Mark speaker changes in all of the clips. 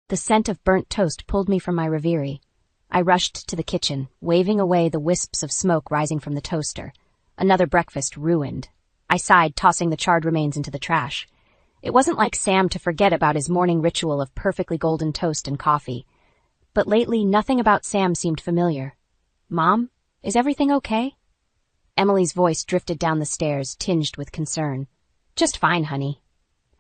Speaker 1: The scent of burnt toast pulled me from my reverie. I rushed to the kitchen, waving away the wisps of smoke rising from the toaster. Another breakfast ruined. I sighed, tossing the charred remains into the trash. It wasn't like Sam to forget about his morning ritual of perfectly golden toast and coffee. But lately, nothing about Sam seemed familiar. "Mom, is everything okay?" Emily's voice drifted down the stairs, tinged with concern. "Just fine, honey,"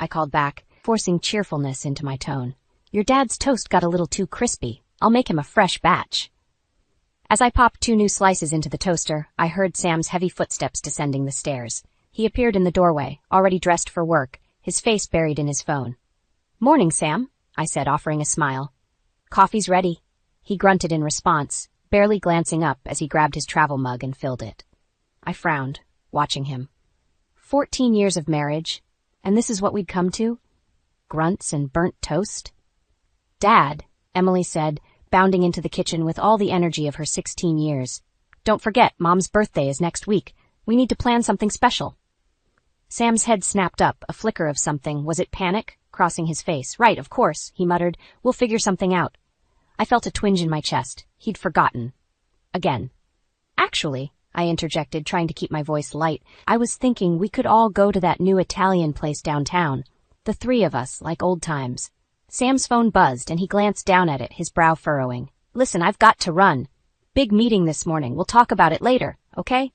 Speaker 1: I called back, forcing cheerfulness into my tone. "Your dad's toast got a little too crispy. I'll make him a fresh batch." As I popped 2 new slices into the toaster, I heard Sam's heavy footsteps descending the stairs. He appeared in the doorway, already dressed for work, his face buried in his phone. "Morning, Sam," I said, offering a smile. "Coffee's ready," he grunted in response, barely glancing up as he grabbed his travel mug and filled it. I frowned, watching him. 14 years of marriage, and this is what we'd come to? Grunts and burnt toast? "Dad," Emily said, bounding into the kitchen with all the energy of her 16 years. "Don't forget, Mom's birthday is next week. We need to plan something special." Sam's head snapped up, a flicker of something. Was it panic? Crossing his face. "Right, of course," he muttered. "We'll figure something out." I felt a twinge in my chest. He'd forgotten. Again. "Actually," I interjected, trying to keep my voice light, "I was thinking we could all go to that new Italian place downtown. The 3 of us, like old times." Sam's phone buzzed, and he glanced down at it, his brow furrowing. "Listen, I've got to run. Big meeting this morning. We'll talk about it later, okay?"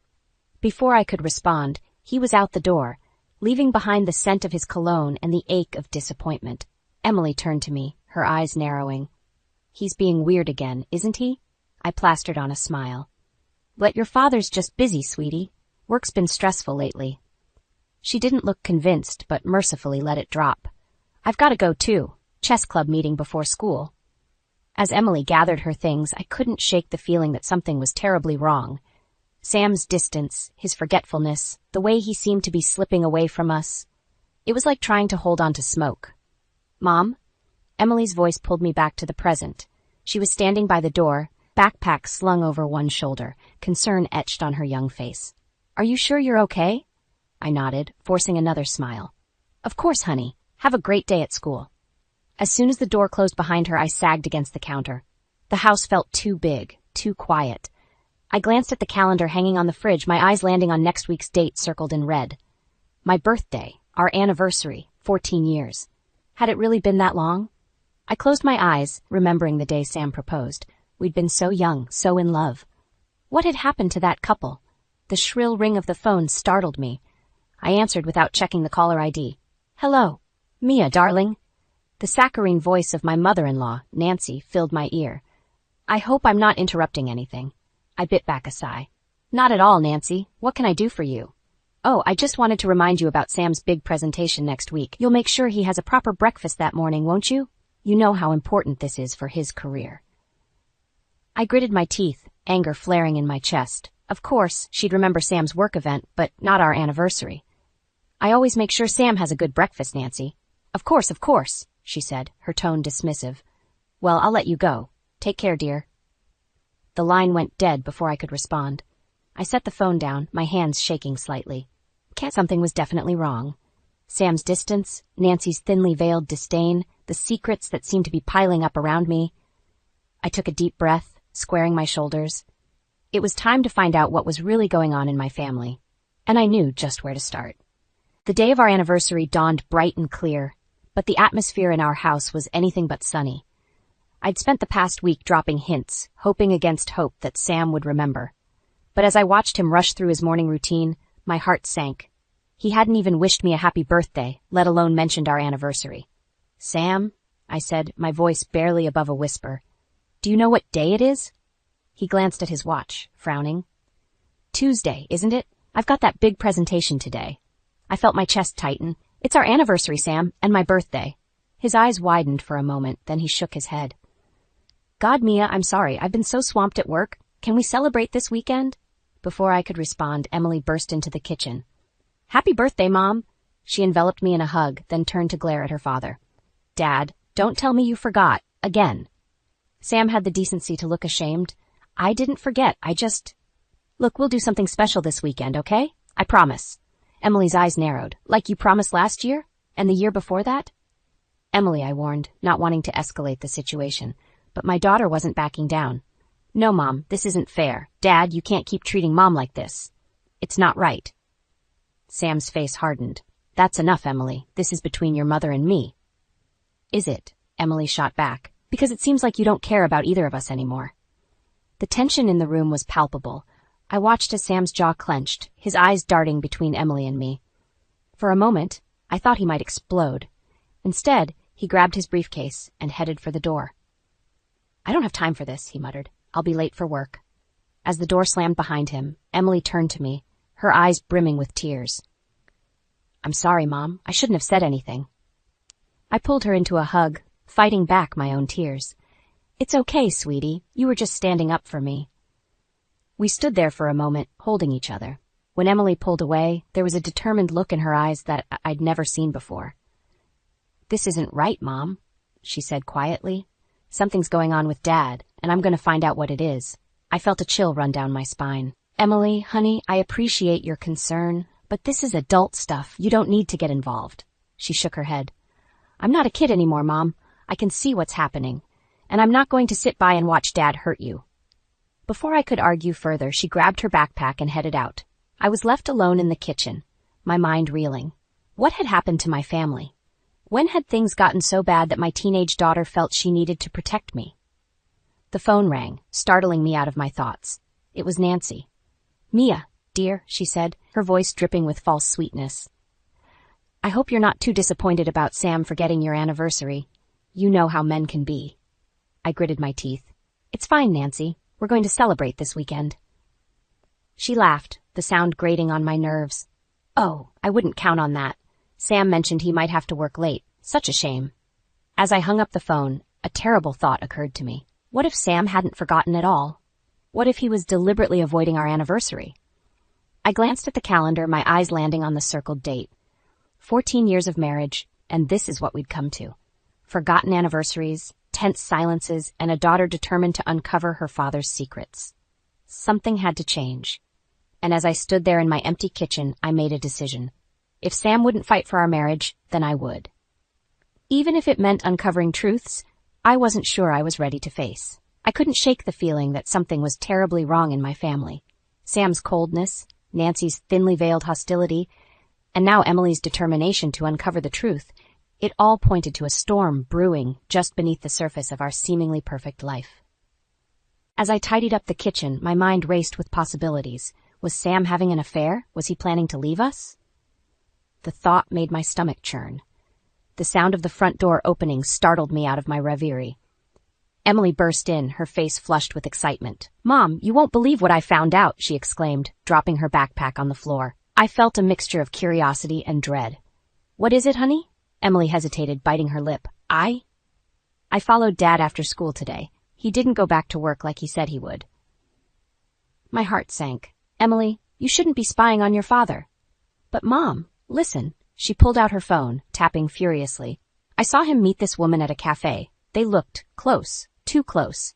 Speaker 1: Before I could respond, he was out the door, leaving behind the scent of his cologne and the ache of disappointment. Emily turned to me, her eyes narrowing. "He's being weird again, isn't he?" I plastered on a smile. "But your father's just busy, sweetie. Work's been stressful lately." She didn't look convinced, but mercifully let it drop. "I've got to go too. Chess club meeting before school." As Emily gathered her things, I couldn't shake the feeling that something was terribly wrong. Sam's distance, his forgetfulness, the way he seemed to be slipping away from us. It was like trying to hold on to smoke. "Mom?" Emily's voice pulled me back to the present. She was standing by the door, backpack slung over one shoulder, concern etched on her young face. "Are you sure you're okay?" I nodded, forcing another smile. "Of course, honey. Have a great day at school." As soon as the door closed behind her, I sagged against the counter. The house felt too big, too quiet. I glanced at the calendar hanging on the fridge, my eyes landing on next week's date circled in red. My birthday, our anniversary, 14 years. Had it really been that long? I closed my eyes, remembering the day Sam proposed. We'd been so young, so in love. What had happened to that couple? The shrill ring of the phone startled me. I answered without checking the caller ID. "Hello. Mia, darling." The saccharine voice of my mother-in-law, Nancy, filled my ear. "I hope I'm not interrupting anything." I bit back a sigh. "Not at all, Nancy. What can I do for you?" "Oh, I just wanted to remind you about Sam's big presentation next week. You'll make sure he has a proper breakfast that morning, won't you? You know how important this is for his career." I gritted my teeth, anger flaring in my chest. Of course, she'd remember Sam's work event, but not our anniversary. "I always make sure Sam has a good breakfast, Nancy." Of course, she said, her tone dismissive. "Well, I'll let you go. Take care, dear." The line went dead before I could respond. I set the phone down, my hands shaking slightly. Something was definitely wrong. Sam's distance, Nancy's thinly veiled disdain, the secrets that seemed to be piling up around me. I took a deep breath, squaring my shoulders. It was time to find out what was really going on in my family, and I knew just where to start. The day of our anniversary dawned bright and clear, but the atmosphere in our house was anything but sunny. I'd spent the past week dropping hints, hoping against hope that Sam would remember. But as I watched him rush through his morning routine, my heart sank. He hadn't even wished me a happy birthday, let alone mentioned our anniversary. "Sam," I said, my voice barely above a whisper, "do you know what day it is?" He glanced at his watch, frowning. "Tuesday, isn't it? I've got that big presentation today." I felt my chest tighten. "It's our anniversary, Sam, and my birthday." His eyes widened for a moment, then he shook his head. "God, Mia, I'm sorry. I've been so swamped at work. Can we celebrate this weekend?" Before I could respond, Emily burst into the kitchen. "Happy birthday, Mom." She enveloped me in a hug, then turned to glare at her father. "Dad, don't tell me you forgot. Again." Sam had the decency to look ashamed. "I didn't forget. Look, we'll do something special this weekend, okay? I promise." Emily's eyes narrowed. "Like you promised last year? And the year before that?" Emily, I warned, not wanting to escalate the situation. But my daughter wasn't backing down. No, Mom, this isn't fair. Dad, you can't keep treating Mom like this. It's not right. Sam's face hardened. That's enough, Emily. This is between your mother and me. Is it? Emily shot back. Because it seems like you don't care about either of us anymore. The tension in the room was palpable. I watched as Sam's jaw clenched, his eyes darting between Emily and me. For a moment, I thought he might explode. Instead, he grabbed his briefcase and headed for the door. I don't have time for this, he muttered. I'll be late for work. As the door slammed behind him, Emily turned to me, her eyes brimming with tears. I'm sorry, Mom. I shouldn't have said anything. I pulled her into a hug, fighting back my own tears. It's okay, sweetie. You were just standing up for me. We stood there for a moment, holding each other. When Emily pulled away, there was a determined look in her eyes that I'd never seen before. This isn't right, Mom, she said quietly. Something's going on with Dad, and I'm going to find out what it is. I felt a chill run down my spine. Emily, honey, I appreciate your concern, but this is adult stuff. You don't need to get involved. She shook her head. I'm not a kid anymore, Mom. I can see what's happening, and I'm not going to sit by and watch Dad hurt you. Before I could argue further, she grabbed her backpack and headed out. I was left alone in the kitchen, my mind reeling. What had happened to my family? When had things gotten so bad that my teenage daughter felt she needed to protect me? The phone rang, startling me out of my thoughts. It was Nancy. Mia, dear, she said, her voice dripping with false sweetness. I hope you're not too disappointed about Sam forgetting your anniversary. You know how men can be. I gritted my teeth. It's fine, Nancy. We're going to celebrate this weekend. She laughed, the sound grating on my nerves. Oh, I wouldn't count on that. Sam mentioned he might have to work late. Such a shame. As I hung up the phone, a terrible thought occurred to me. What if Sam hadn't forgotten at all? What if he was deliberately avoiding our anniversary? I glanced at the calendar, my eyes landing on the circled date. 14 years of marriage, and this is what we'd come to. Forgotten anniversaries, tense silences, and a daughter determined to uncover her father's secrets. Something had to change. And as I stood there in my empty kitchen, I made a decision. If Sam wouldn't fight for our marriage, then I would. Even if it meant uncovering truths I wasn't sure I was ready to face. I couldn't shake the feeling that something was terribly wrong in my family. Sam's coldness, Nancy's thinly veiled hostility, and now Emily's determination to uncover the truth. It all pointed to a storm brewing just beneath the surface of our seemingly perfect life. As I tidied up the kitchen, my mind raced with possibilities. Was Sam having an affair? Was he planning to leave us? The thought made my stomach churn. The sound of the front door opening startled me out of my reverie. Emily burst in, her face flushed with excitement. Mom, you won't believe what I found out, she exclaimed, dropping her backpack on the floor. I felt a mixture of curiosity and dread. What is it, honey? Emily hesitated, biting her lip. I followed Dad after school today. He didn't go back to work like he said he would. My heart sank. Emily, you shouldn't be spying on your father. But Mom, listen. She pulled out her phone, tapping furiously. I saw him meet this woman at a cafe. They looked close, too close.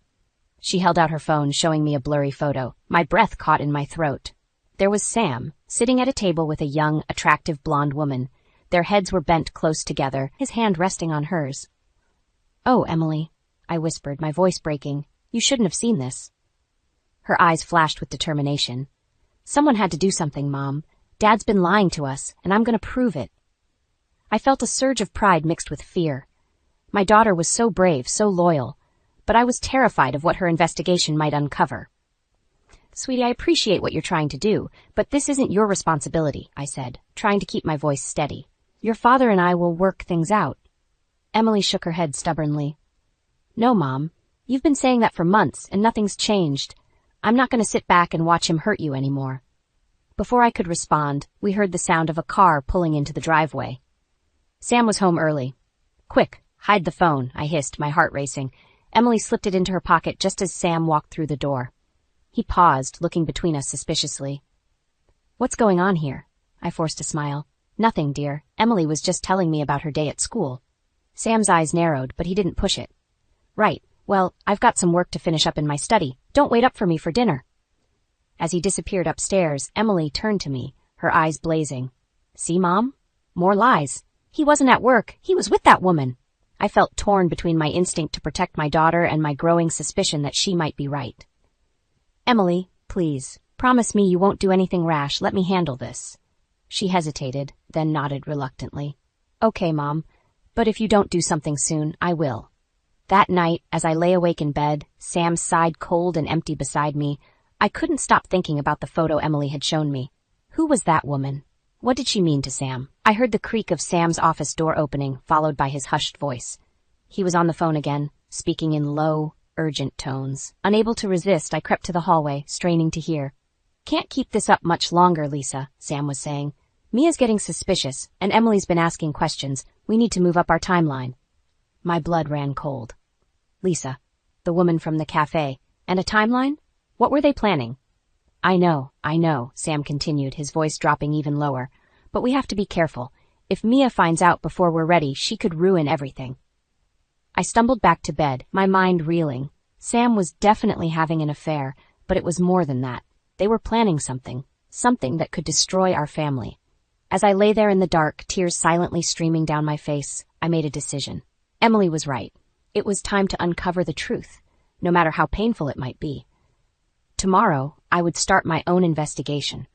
Speaker 1: She held out her phone, showing me a blurry photo. My breath caught in my throat. There was Sam, sitting at a table with a young, attractive blonde woman. Their heads were bent close together, his hand resting on hers. Oh, Emily, I whispered, my voice breaking. You shouldn't have seen this. Her eyes flashed with determination. Someone had to do something, Mom. Dad's been lying to us, and I'm going to prove it. I felt a surge of pride mixed with fear. My daughter was so brave, so loyal, but I was terrified of what her investigation might uncover. Sweetie, I appreciate what you're trying to do, but this isn't your responsibility, I said, trying to keep my voice steady. Your father and I will work things out. Emily shook her head stubbornly. No, Mom. You've been saying that for months, and nothing's changed. I'm not going to sit back and watch him hurt you anymore. Before I could respond, we heard the sound of a car pulling into the driveway. Sam was home early. Quick, hide the phone, I hissed, my heart racing. Emily slipped it into her pocket just as Sam walked through the door. He paused, looking between us suspiciously. What's going on here? I forced a smile. Nothing, dear. Emily was just telling me about her day at school. Sam's eyes narrowed, but he didn't push it. Right. Well, I've got some work to finish up in my study. Don't wait up for me for dinner. As he disappeared upstairs, Emily turned to me, her eyes blazing. See, Mom? More lies. He wasn't at work. He was with that woman. I felt torn between my instinct to protect my daughter and my growing suspicion that she might be right. Emily, please, promise me you won't do anything rash. Let me handle this. She hesitated, then nodded reluctantly. Okay, Mom, but if you don't do something soon, I will. That night, as I lay awake in bed, Sam sighed cold and empty beside me. I couldn't stop thinking about the photo Emily had shown me. Who was that woman? What did she mean to Sam? I heard the creak of Sam's office door opening, followed by his hushed voice. He was on the phone again, speaking in low, urgent tones. Unable to resist, I crept to the hallway, straining to hear. Can't keep this up much longer, Lisa, Sam was saying. Mia's getting suspicious, and Emily's been asking questions. We need to move up our timeline. My blood ran cold. Lisa, the woman from the cafe, and a timeline? What were they planning? I know, Sam continued, his voice dropping even lower. But we have to be careful. If Mia finds out before we're ready, she could ruin everything. I stumbled back to bed, my mind reeling. Sam was definitely having an affair, but it was more than that. They were planning something that could destroy our family. As I lay there in the dark, tears silently streaming down my face, I made a decision. Emily was right. It was time to uncover the truth, no matter how painful it might be. Tomorrow, I would start my own investigation,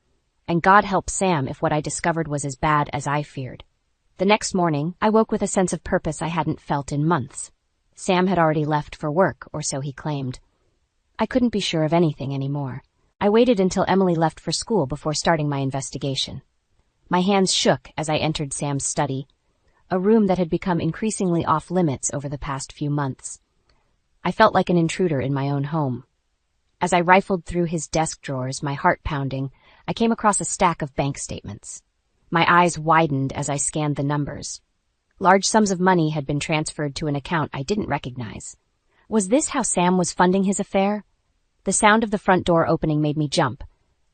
Speaker 1: and God help Sam if what I discovered was as bad as I feared. The next morning, I woke with a sense of purpose I hadn't felt in months. Sam had already left for work, or so he claimed. I couldn't be sure of anything anymore. I waited until Emily left for school before starting my investigation. My hands shook as I entered Sam's study, a room that had become increasingly off-limits over the past few months. I felt like an intruder in my own home. As I rifled through his desk drawers, my heart pounding, I came across a stack of bank statements. My eyes widened as I scanned the numbers. Large sums of money had been transferred to an account I didn't recognize. Was this how Sam was funding his affair? The sound of the front door opening made me jump.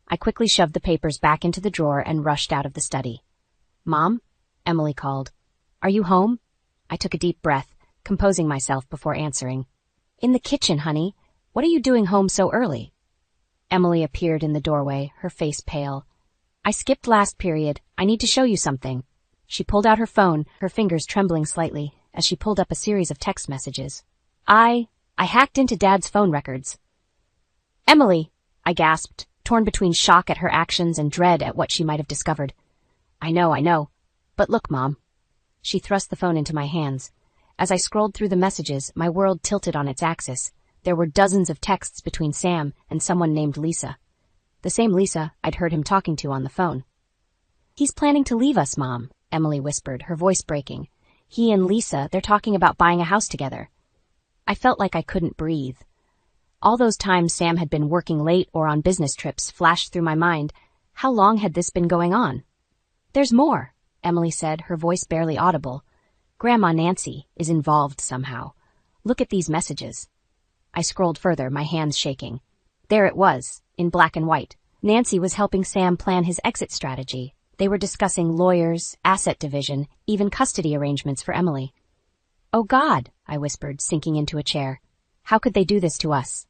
Speaker 1: I quickly shoved the papers back into the drawer and rushed out of the study. Mom? Emily called. Are you home? I took a deep breath, composing myself before answering. In the kitchen, honey. What are you doing home so early? Emily appeared in the doorway, her face pale. I skipped last period. I need to show you something. She pulled out her phone, her fingers trembling slightly, as she pulled up a series of text messages. I hacked into Dad's phone records. Emily, I gasped, torn between shock at her actions and dread at what she might have discovered. I know. But look, Mom. She thrust the phone into my hands. As I scrolled through the messages, my world tilted on its axis. There were dozens of texts between Sam and someone named Lisa. The same Lisa I'd heard him talking to on the phone. He's planning to leave us, Mom, Emily whispered, her voice breaking. He and Lisa, they're talking about buying a house together. I felt like I couldn't breathe. All those times Sam had been working late or on business trips flashed through my mind. How long had this been going on? There's more, Emily said, her voice barely audible. Grandma Nancy is involved somehow. Look at these messages. I scrolled further, my hands shaking. There it was, in black and white. Nancy was helping Sam plan his exit strategy. They were discussing lawyers, asset division, even custody arrangements for Emily. Oh God, I whispered, sinking into a chair. How could they do this to us?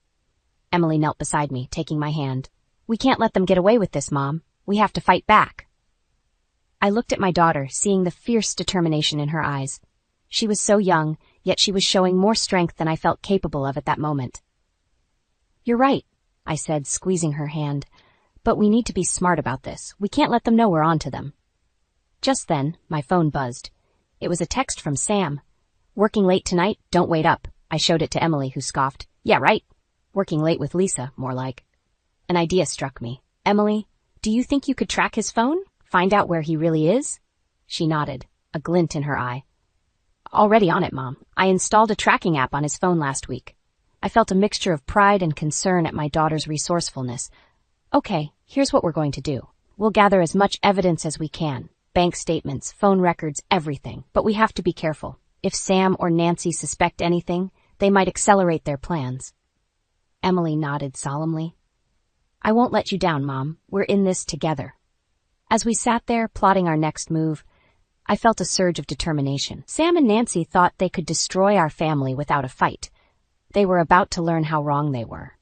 Speaker 1: Emily knelt beside me, taking my hand. We can't let them get away with this, Mom. We have to fight back. I looked at my daughter, seeing the fierce determination in her eyes. She was so young, yet she was showing more strength than I felt capable of at that moment. You're right, I said, squeezing her hand. But we need to be smart about this. We can't let them know we're on to them. Just then, my phone buzzed. It was a text from Sam. Working late tonight? Don't wait up. I showed it to Emily, who scoffed. Yeah, right. Working late with Lisa, more like. An idea struck me. Emily, do you think you could track his phone? Find out where he really is? She nodded, a glint in her eye. Already on it, Mom. I installed a tracking app on his phone last week. I felt a mixture of pride and concern at my daughter's resourcefulness. Okay, here's what we're going to do. We'll gather as much evidence as we can. Bank statements, phone records, everything. But we have to be careful. If Sam or Nancy suspect anything, they might accelerate their plans. Emily nodded solemnly. I won't let you down, Mom. We're in this together. As we sat there, plotting our next move, I felt a surge of determination. Sam and Nancy thought they could destroy our family without a fight. They were about to learn how wrong they were.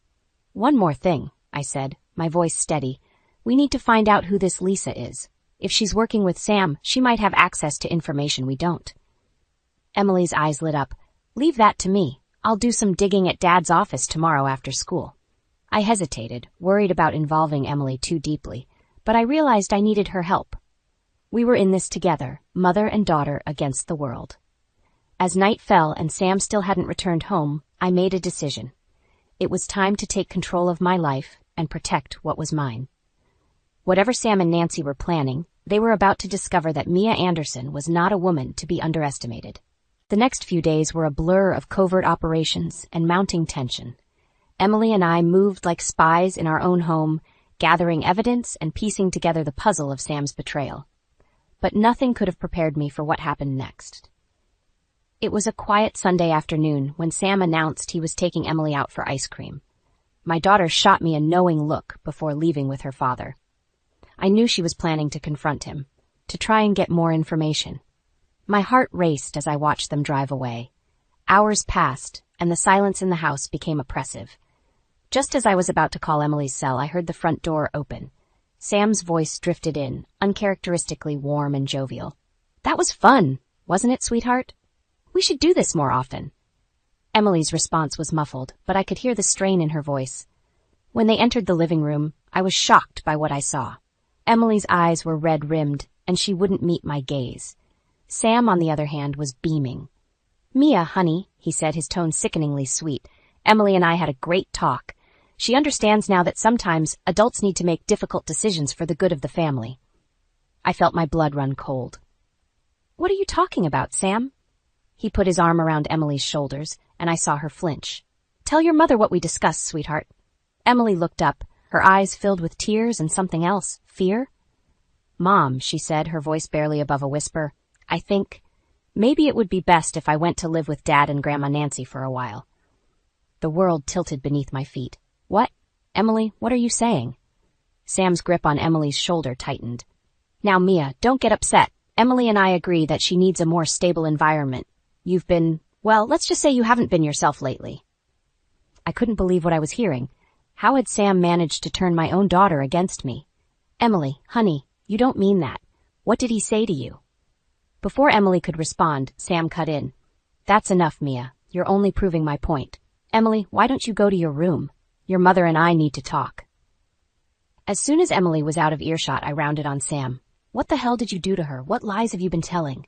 Speaker 1: One more thing, I said, my voice steady. We need to find out who this Lisa is. If she's working with Sam, she might have access to information we don't. Emily's eyes lit up. Leave that to me. I'll do some digging at Dad's office tomorrow after school. I hesitated, worried about involving Emily too deeply, but I realized I needed her help. We were in this together, mother and daughter against the world. As night fell and Sam still hadn't returned home, I made a decision. It was time to take control of my life and protect what was mine. Whatever Sam and Nancy were planning, they were about to discover that Mia Anderson was not a woman to be underestimated. The next few days were a blur of covert operations and mounting tension. Emily and I moved like spies in our own home, gathering evidence and piecing together the puzzle of Sam's betrayal. But nothing could have prepared me for what happened next. It was a quiet Sunday afternoon when Sam announced he was taking Emily out for ice cream. My daughter shot me a knowing look before leaving with her father. I knew she was planning to confront him, to try and get more information. My heart raced as I watched them drive away. Hours passed, and the silence in the house became oppressive. Just as I was about to call Emily's cell, I heard the front door open. Sam's voice drifted in, uncharacteristically warm and jovial. "That was fun, wasn't it, sweetheart? We should do this more often." Emily's response was muffled, but I could hear the strain in her voice. When they entered the living room, I was shocked by what I saw. Emily's eyes were red-rimmed, and she wouldn't meet my gaze. Sam, on the other hand, was beaming. "Mia, honey," he said, his tone sickeningly sweet. "Emily and I had a great talk. She understands now that sometimes adults need to make difficult decisions for the good of the family." I felt my blood run cold. "What are you talking about, Sam?" He put his arm around Emily's shoulders, and I saw her flinch. "Tell your mother what we discussed, sweetheart." Emily looked up, her eyes filled with tears and something else, fear. "Mom," she said, her voice barely above a whisper, "I think maybe it would be best if I went to live with Dad and Grandma Nancy for a while." The world tilted beneath my feet. "What? Emily, what are you saying?" Sam's grip on Emily's shoulder tightened. "Now, Mia, don't get upset. Emily and I agree that she needs a more stable environment. You've been, well, let's just say you haven't been yourself lately." I couldn't believe what I was hearing. How had Sam managed to turn my own daughter against me? "Emily, honey, you don't mean that. What did he say to you?" Before Emily could respond, Sam cut in. "That's enough, Mia. You're only proving my point. Emily, why don't you go to your room? Your mother and I need to talk." As soon as Emily was out of earshot, I rounded on Sam. "What the hell did you do to her? What lies have you been telling?"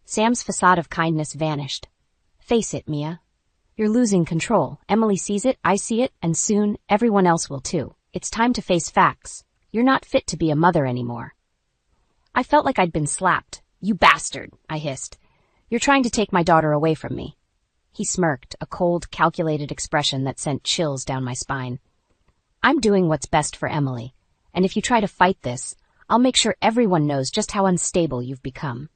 Speaker 1: Sam's facade of kindness vanished. "Face it, Mia. You're losing control. Emily sees it, I see it, and soon everyone else will too. It's time to face facts. You're not fit to be a mother anymore." I felt like I'd been slapped. "You bastard," I hissed. "You're trying to take my daughter away from me." He smirked, a cold, calculated expression that sent chills down my spine. "I'm doing what's best for Emily, and if you try to fight this, I'll make sure everyone knows just how unstable you've become."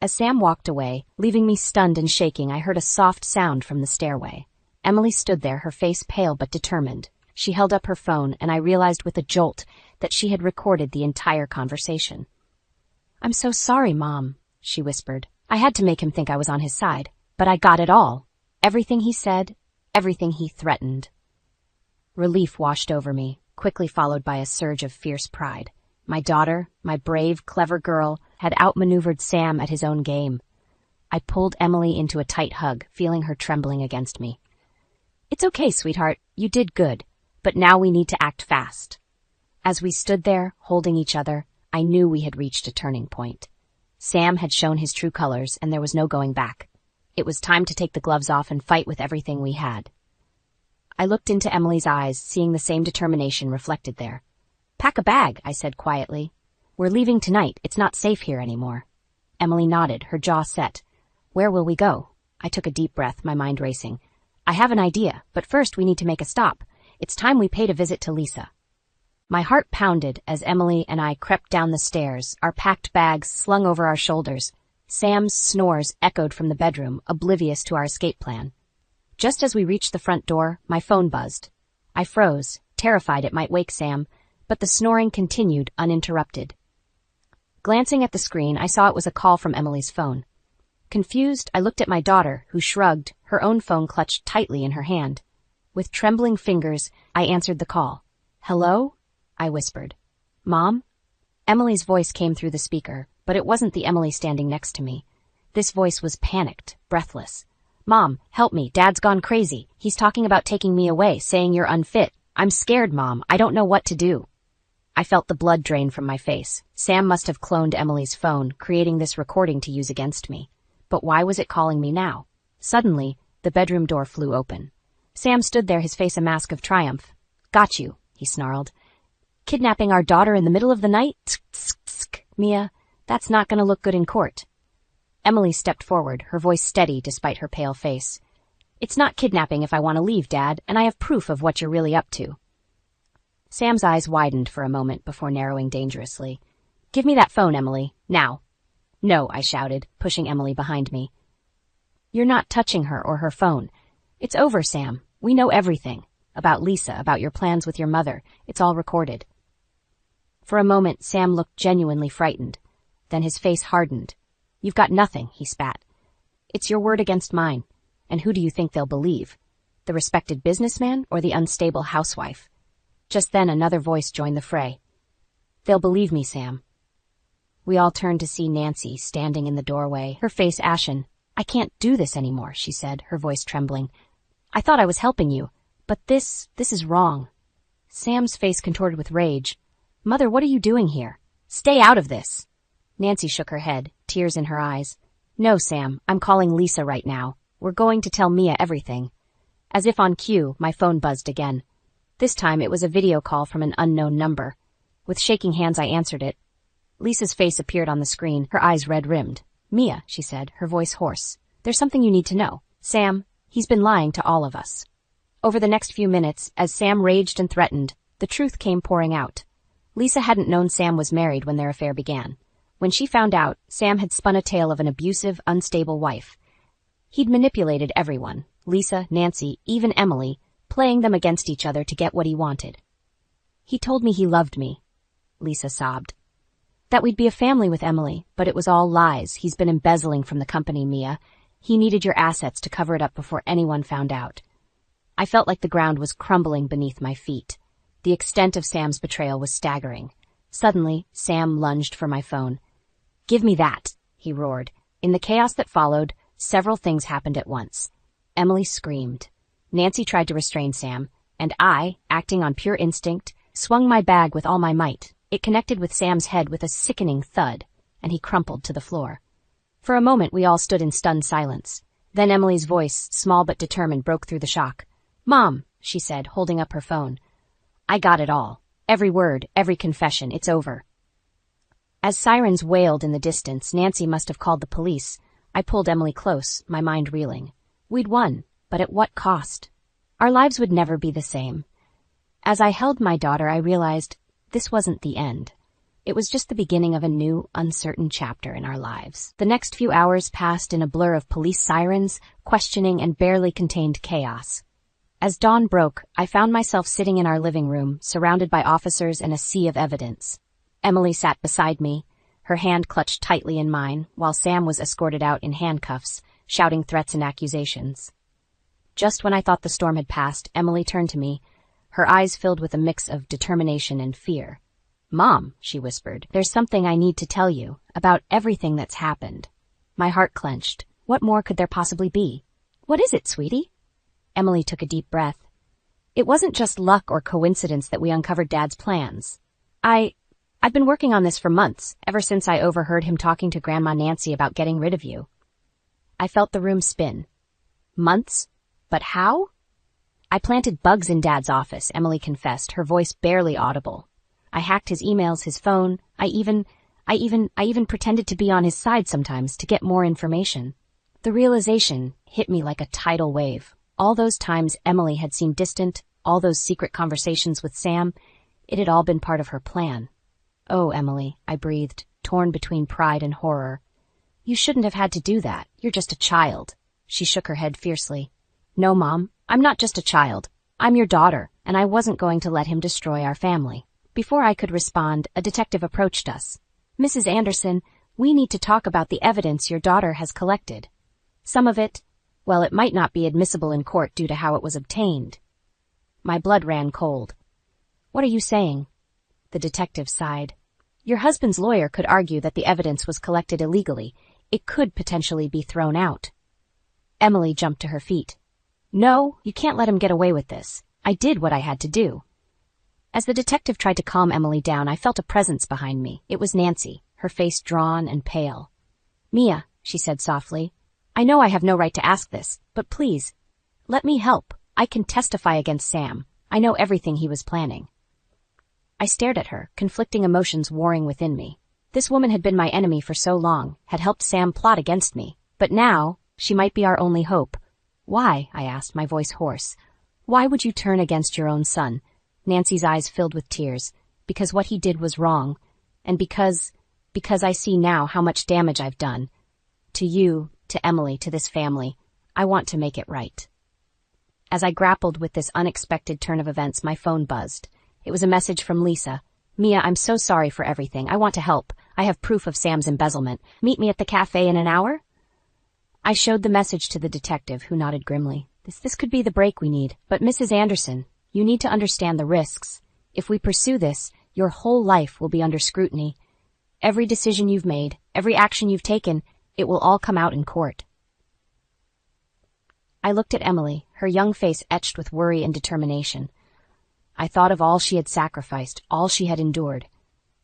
Speaker 1: As Sam walked away, leaving me stunned and shaking, I heard a soft sound from the stairway. Emily stood there, her face pale but determined. She held up her phone, and I realized with a jolt that she had recorded the entire conversation. "I'm so sorry, Mom," she whispered. "I had to make him think I was on his side, but I got it all. Everything he said, everything he threatened." Relief washed over me, quickly followed by a surge of fierce pride. My daughter, my brave, clever girl, had outmaneuvered Sam at his own game. I pulled Emily into a tight hug, feeling her trembling against me. "It's okay, sweetheart. You did good. But now we need to act fast." As we stood there, holding each other, I knew we had reached a turning point. Sam had shown his true colors, and there was no going back. It was time to take the gloves off and fight with everything we had. I looked into Emily's eyes, seeing the same determination reflected there. "Pack a bag," I said quietly. "We're leaving tonight. It's not safe here anymore." Emily nodded, her jaw set. "Where will we go?" I took a deep breath, my mind racing. "I have an idea, but first we need to make a stop. It's time we paid a visit to Lisa." My heart pounded as Emily and I crept down the stairs, our packed bags slung over our shoulders. Sam's snores echoed from the bedroom, oblivious to our escape plan. Just as we reached the front door, my phone buzzed. I froze, terrified it might wake Sam, but the snoring continued uninterrupted. Glancing at the screen, I saw it was a call from Emily's phone. Confused, I looked at my daughter, who shrugged, her own phone clutched tightly in her hand. With trembling fingers, I answered the call. "Hello?" I whispered. "Mom?" Emily's voice came through the speaker, but it wasn't the Emily standing next to me. This voice was panicked, breathless. Mom, help me, Dad's gone crazy. He's talking about taking me away, saying you're unfit. I'm scared, Mom. I don't know what to do. I felt the blood drain from my face. Sam must have cloned Emily's phone, creating this recording to use against me. But why was it calling me now? Suddenly, the bedroom door flew open. Sam stood there, his face a mask of triumph. Got you, he snarled. Kidnapping our daughter in the middle of the night? Tsk, tsk, tsk. Mia, that's not going to look good in court. Emily stepped forward, her voice steady despite her pale face. It's not kidnapping if I want to leave, Dad, and I have proof of what you're really up to. Sam's eyes widened for a moment before narrowing dangerously. Give me that phone, Emily, now. No, I shouted, pushing Emily behind me. You're not touching her or her phone. It's over, Sam. We know everything. About Lisa, about your plans with your mother. It's all recorded. For a moment, Sam looked genuinely frightened. Then his face hardened. You've got nothing, he spat. It's your word against mine. And who do you think they'll believe? The respected businessman or the unstable housewife? Just then another voice joined the fray. They'll believe me, Sam. We all turned to see Nancy standing in the doorway, her face ashen. I can't do this anymore, she said, her voice trembling. I thought I was helping you, but this is wrong. Sam's face contorted with rage. Mother, what are you doing here? Stay out of this. Nancy shook her head, tears in her eyes. No, Sam, I'm calling Lisa right now. We're going to tell Mia everything. As if on cue, my phone buzzed again. This time it was a video call from an unknown number. With shaking hands, I answered it. Lisa's face appeared on the screen, her eyes red-rimmed. Mia, she said, her voice hoarse. There's something you need to know. Sam, he's been lying to all of us. Over the next few minutes, as Sam raged and threatened, the truth came pouring out. Lisa hadn't known Sam was married when their affair began. When she found out, Sam had spun a tale of an abusive, unstable wife. He'd manipulated everyone, Lisa, Nancy, even Emily, playing them against each other to get what he wanted. He told me he loved me, Lisa sobbed. That we'd be a family with Emily, but it was all lies. He's been embezzling from the company, Mia. He needed your assets to cover it up before anyone found out. I felt like the ground was crumbling beneath my feet. The extent of Sam's betrayal was staggering. Suddenly, Sam lunged for my phone. Give me that, he roared. In the chaos that followed, several things happened at once. Emily screamed. Nancy tried to restrain Sam, and I, acting on pure instinct, swung my bag with all my might. It connected with Sam's head with a sickening thud, and he crumpled to the floor. For a moment, we all stood in stunned silence. Then Emily's voice, small but determined, broke through the shock. Mom, she said, holding up her phone. I got it all. Every word, every confession, it's over. As sirens wailed in the distance, Nancy must have called the police. I pulled Emily close, my mind reeling. We'd won, but at what cost? Our lives would never be the same. As I held my daughter, I realized this wasn't the end. It was just the beginning of a new, uncertain chapter in our lives. The next few hours passed in a blur of police sirens, questioning, and barely contained chaos. As dawn broke, I found myself sitting in our living room, surrounded by officers and a sea of evidence. Emily sat beside me, her hand clutched tightly in mine, while Sam was escorted out in handcuffs, shouting threats and accusations. Just when I thought the storm had passed, Emily turned to me, her eyes filled with a mix of determination and fear. Mom, she whispered, there's something I need to tell you about everything that's happened. My heart clenched. What more could there possibly be? What is it, sweetie? Emily took a deep breath. It wasn't just luck or coincidence that we uncovered Dad's plans. I've been working on this for months, ever since I overheard him talking to Grandma Nancy about getting rid of you. I felt the room spin. Months? But how? I planted bugs in Dad's office, Emily confessed, her voice barely audible. I hacked his emails, his phone. I even pretended to be on his side sometimes to get more information. The realization hit me like a tidal wave. All those times Emily had seemed distant, all those secret conversations with Sam, it had all been part of her plan. Oh, Emily, I breathed, torn between pride and horror. You shouldn't have had to do that. You're just a child. She shook her head fiercely. No, Mom, I'm not just a child. I'm your daughter, and I wasn't going to let him destroy our family. Before I could respond, a detective approached us. Mrs. Anderson, we need to talk about the evidence your daughter has collected. Some of it, well, it might not be admissible in court due to how it was obtained. My blood ran cold. What are you saying? The detective sighed. Your husband's lawyer could argue that the evidence was collected illegally, It could potentially be thrown out. Emily jumped to her feet. No, you can't let him get away with this. I did what I had to do. As the detective tried to calm Emily down, I felt a presence behind me. It was Nancy, her face drawn and pale. Mia, she said softly, I know I have no right to ask this, but please, let me help. I can testify against Sam. I know everything he was planning. I stared at her, conflicting emotions warring within me. This woman had been my enemy for so long, had helped Sam plot against me, but now she might be our only hope. Why? I asked, my voice hoarse. Why would you turn against your own son? Nancy's eyes filled with tears. Because what he did was wrong, and because I see now how much damage I've done. To you, to Emily, to this family. I want to make it right. As I grappled with this unexpected turn of events, my phone buzzed. It was a message from Lisa. Mia, I'm so sorry for everything. I want to help. I have proof of Sam's embezzlement. Meet me at the cafe in an hour? I showed the message to the detective, who nodded grimly. This could be the break we need. But Mrs. Anderson, you need to understand the risks. If we pursue this, your whole life will be under scrutiny. Every decision you've made, every action you've taken, it will all come out in court. I looked at Emily, her young face etched with worry and determination. I thought of all she had sacrificed, all she had endured.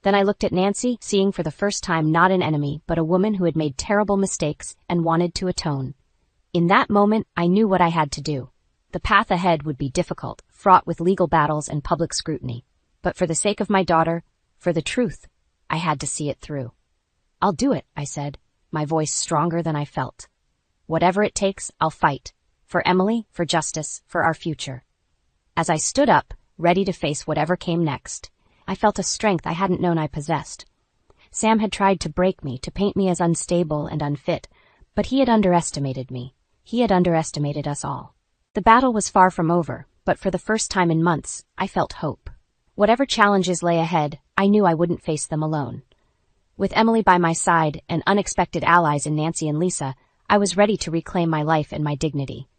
Speaker 1: Then I looked at Nancy, seeing for the first time not an enemy, but a woman who had made terrible mistakes and wanted to atone. In that moment, I knew what I had to do. The path ahead would be difficult, fraught with legal battles and public scrutiny. But for the sake of my daughter, for the truth, I had to see it through. I'll do it, I said, my voice stronger than I felt. Whatever it takes, I'll fight. For Emily, for justice, for our future. As I stood up, ready to face whatever came next, I felt a strength I hadn't known I possessed. Sam had tried to break me, to paint me as unstable and unfit, but he had underestimated me. He had underestimated us all. The battle was far from over, but for the first time in months, I felt hope. Whatever challenges lay ahead, I knew I wouldn't face them alone. With Emily by my side and unexpected allies in Nancy and Lisa, I was ready to reclaim my life and my dignity.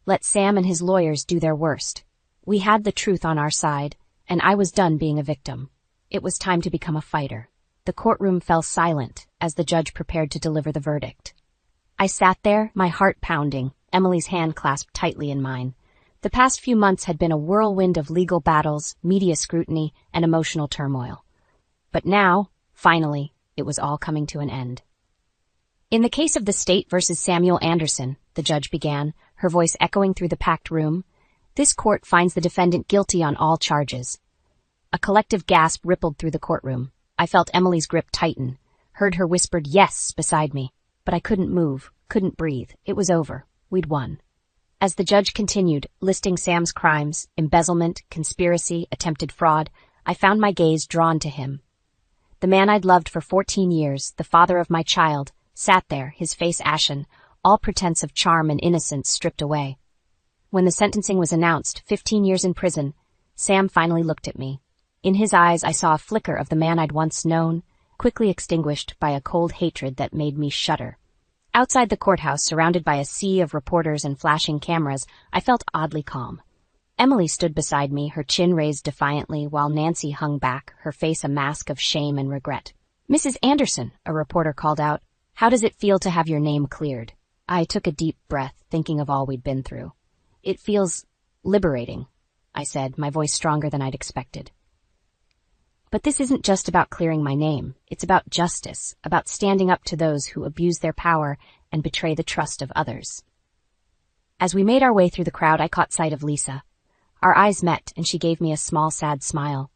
Speaker 1: Let Sam and his lawyers do their worst. We had the truth on our side, and I was done being a victim. It was time to become a fighter. The courtroom fell silent as the judge prepared to deliver the verdict. I sat there, my heart pounding, Emily's hand clasped tightly in mine. The past few months had been a whirlwind of legal battles, media scrutiny, and emotional turmoil. But now, finally, it was all coming to an end. In the case of the state versus Samuel Anderson, the judge began, her voice echoing through the packed room, this court finds the defendant guilty on all charges. A collective gasp rippled through the courtroom. I felt Emily's grip tighten, heard her whispered yes beside me, but I couldn't move, couldn't breathe. It was over. We'd won. As the judge continued, listing Sam's crimes, embezzlement, conspiracy, attempted fraud, I found my gaze drawn to him. The man I'd loved for 14 years, the father of my child, sat there, his face ashen, all pretense of charm and innocence stripped away. When the sentencing was announced, 15 years in prison, Sam finally looked at me. In his eyes I saw a flicker of the man I'd once known, quickly extinguished by a cold hatred that made me shudder. Outside the courthouse, surrounded by a sea of reporters and flashing cameras, I felt oddly calm. Emily stood beside me, her chin raised defiantly, while Nancy hung back, her face a mask of shame and regret. Mrs. Anderson, a reporter called out, how does it feel to have your name cleared? I took a deep breath, thinking of all we'd been through. It feels liberating, I said, my voice stronger than I'd expected. But this isn't just about clearing my name. It's about justice, about standing up to those who abuse their power and betray the trust of others. As we made our way through the crowd, I caught sight of Lisa. Our eyes met, and she gave me a small, sad smile.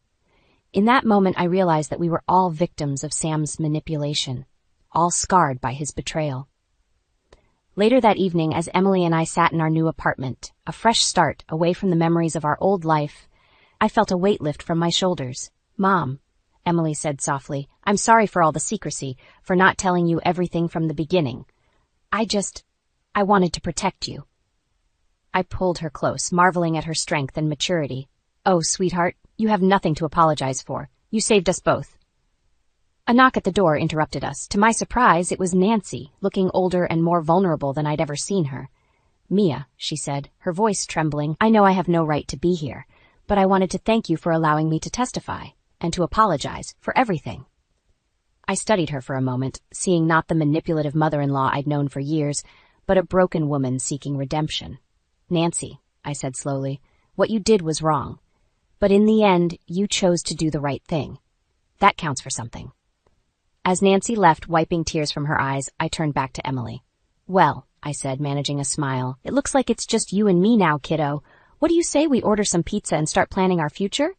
Speaker 1: In that moment, I realized that we were all victims of Sam's manipulation, all scarred by his betrayal. Later that evening, as Emily and I sat in our new apartment, a fresh start away from the memories of our old life, I felt a weight lift from my shoulders. Mom, Emily said softly, I'm sorry for all the secrecy, for not telling you everything from the beginning. I wanted to protect you. I pulled her close, marveling at her strength and maturity. Oh, sweetheart, you have nothing to apologize for. You saved us both. A knock at the door interrupted us. To my surprise, it was Nancy, looking older and more vulnerable than I'd ever seen her. Mia, she said, her voice trembling, I know I have no right to be here, but I wanted to thank you for allowing me to testify, and to apologize for everything. I studied her for a moment, seeing not the manipulative mother-in-law I'd known for years, but a broken woman seeking redemption. Nancy, I said slowly, what you did was wrong. But in the end, you chose to do the right thing. That counts for something. As Nancy left, wiping tears from her eyes, I turned back to Emily. Well, I said, managing a smile, it looks like it's just you and me now, kiddo. What do you say we order some pizza and start planning our future?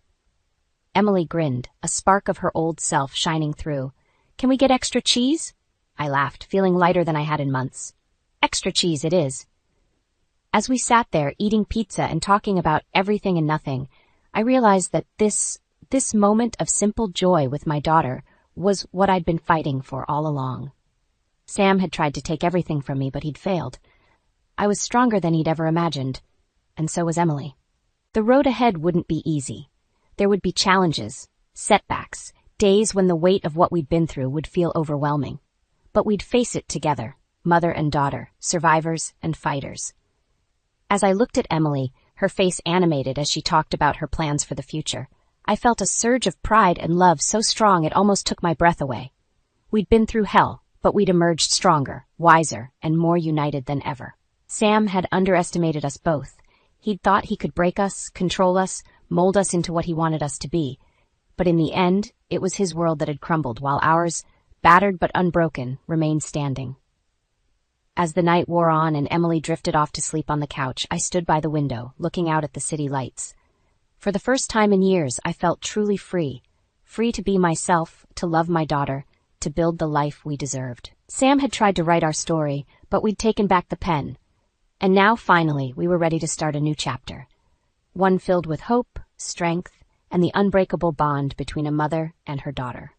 Speaker 1: Emily grinned, a spark of her old self shining through. Can we get extra cheese? I laughed, feeling lighter than I had in months. Extra cheese it is. As we sat there eating pizza and talking about everything and nothing, I realized that this moment of simple joy with my daughter was what I'd been fighting for all along. Sam had tried to take everything from me, but he'd failed. I was stronger than he'd ever imagined, and so was Emily. The road ahead wouldn't be easy. There would be challenges, setbacks, days when the weight of what we'd been through would feel overwhelming. But we'd face it together, mother and daughter, survivors and fighters. As I looked at Emily, her face animated as she talked about her plans for the future, I felt a surge of pride and love so strong it almost took my breath away. We'd been through hell, but we'd emerged stronger, wiser, and more united than ever. Sam had underestimated us both. He'd thought he could break us, control us, mold us into what he wanted us to be. But in the end, it was his world that had crumbled, while ours, battered but unbroken, remained standing. As the night wore on and Emily drifted off to sleep on the couch, I stood by the window, looking out at the city lights. For the first time in years, I felt truly free. Free to be myself, to love my daughter, to build the life we deserved. Sam had tried to write our story, but we'd taken back the pen. And now, finally, we were ready to start a new chapter. One filled with hope, strength, and the unbreakable bond between a mother and her daughter.